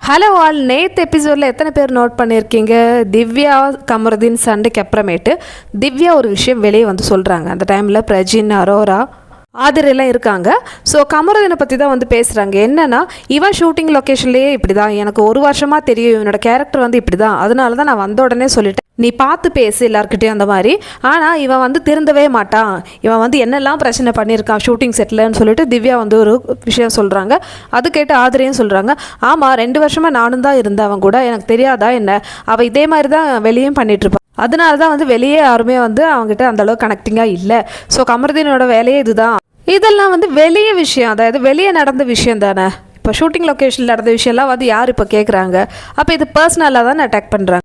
Hello all, நேற்று எபிசோடில் எத்தனை பேர் நோட் பண்ணியிருக்கீங்க? திவ்யா கமருதீன் சண்டைக்கு அப்புறமேட்டு திவ்யா ஒரு விஷயம் வெளியே வந்து சொல்கிறாங்க. அந்த டைமில் பிரஜின், அரோரா, ஆதிரெல்லாம் இருக்காங்க. ஸோ கமருதீனை பற்றி தான் வந்து பேசுகிறாங்க. என்னென்னா, இவன் ஷூட்டிங் லொக்கேஷன்லேயே இப்படி தான், எனக்கு ஒரு வருஷமாக தெரியும் இவனோட கேரக்டர் வந்து இப்படி தான், அதனால தான் நான் வந்த உடனே சொல்லிட்டேன் நீ பார்த்து பேசு எல்லாருக்கிட்டையும் அந்த மாதிரி. ஆனால் இவன் வந்து திருந்தவே மாட்டான், இவன் வந்து என்னெல்லாம் பிரச்சனை பண்ணியிருக்கான் ஷூட்டிங் செட்டில்னு சொல்லிட்டு திவ்யா வந்து ஒரு விஷயம் சொல்கிறாங்க. அது கேட்டு ஆதிரையும் சொல்கிறாங்க, ஆமாம் 2 வருஷமாக நானும் தான் இருந்தேன் அவன் கூட, எனக்கு தெரியாதா என்ன, அவள் இதே மாதிரி தான் வெளியும் பண்ணிகிட்ருப்பான், அதனால தான் வந்து வெளியே யாருமே வந்து அவங்ககிட்ட அந்தளவுக்கு கனெக்டிங்காக இல்லை. ஸோ கமருதீனோட வேலையே இதுதான். இதெல்லாம் வந்து வெளியே விஷயம், அதாவது வெளியே நடந்த விஷயம் தானே. இப்போ ஷூட்டிங் லொக்கேஷனில் நடந்த விஷயம்லாம் வந்து யார் இப்போ கேட்குறாங்க? அப்போ இது பர்சனலாக தானே அட்டாக் பண்ணுறாங்க.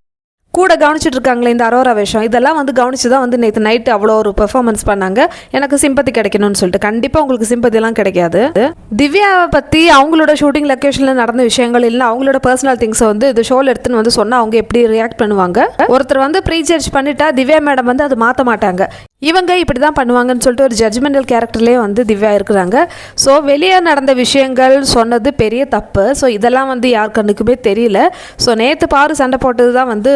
கூட கவனிச்சுட்டு இருக்காங்களே இந்த அரோரா விஷயம், இதெல்லாம் வந்து கவனிச்சு தான் வந்து நேற்று நைட்டு அவ்வளோ ஒரு பெர்ஃபார்மன்ஸ் பண்ணாங்க. எனக்கு சிம்பத்தி கிடைக்கணும்னு சொல்லிட்டு. கண்டிப்பாக உங்களுக்கு சிம்பத்திலாம் கிடைக்காது. திவ்யாவை பற்றி அவங்களோட ஷூட்டிங் லொக்கேஷனில் நடந்த விஷயங்கள் இல்லை அவங்களோட பர்சனல் திங்ஸை வந்து இது ஷோவில் எடுத்துன்னு வந்து சொன்னால் அவங்க எப்படி ரியாக்ட் பண்ணுவாங்க? ஒருத்தர் வந்து ப்ரீ ஜட்ஜ் பண்ணிட்டா திவ்யா மேடம் வந்து அது மாற்ற மாட்டாங்க, இவங்க இப்படி தான் பண்ணுவாங்கன்னு சொல்லிட்டு ஒரு ஜட்ஜ்மெண்டல் கேரக்டர்லேயே வந்து திவ்யா இருக்கிறாங்க. ஸோ வெளியே நடந்த விஷயங்கள் சொன்னது பெரிய தப்பு. ஸோ இதெல்லாம் வந்து யார் கண்ணுக்குமே தெரியல. ஸோ நேற்று பாரு சண்டை போட்டது தான் வந்து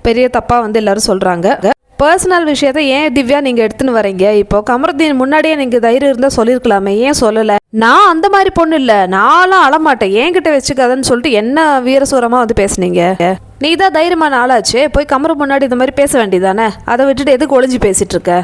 பெரிய தப்பாக வந்து எல்லோரும் சொல்கிறாங்க. பர்சனல் விஷயத்தை ஏன் திவ்யா நீங்கள் எடுத்துன்னு வரீங்க? இப்போ கமருதீன் முன்னாடியே நீங்கள் தைரியம் இருந்தால் சொல்லியிருக்கலாமே, ஏன் சொல்லலை? நான் அந்த மாதிரி பொண்ணு இல்லை, நான்லாம் அழமாட்டேன், என்கிட்ட வச்சுக்காதன்னு சொல்லிட்டு என்ன வீரசூரமாக வந்து பேசுனீங்க? நீ தான் தைரியமான ஆளாச்சு, போய் கமரு முன்னாடி இந்த மாதிரி பேச வேண்டியதானே, அதை விட்டுட்டு எதுக்கு ஒளிஞ்சு பேசிகிட்டு இருக்க?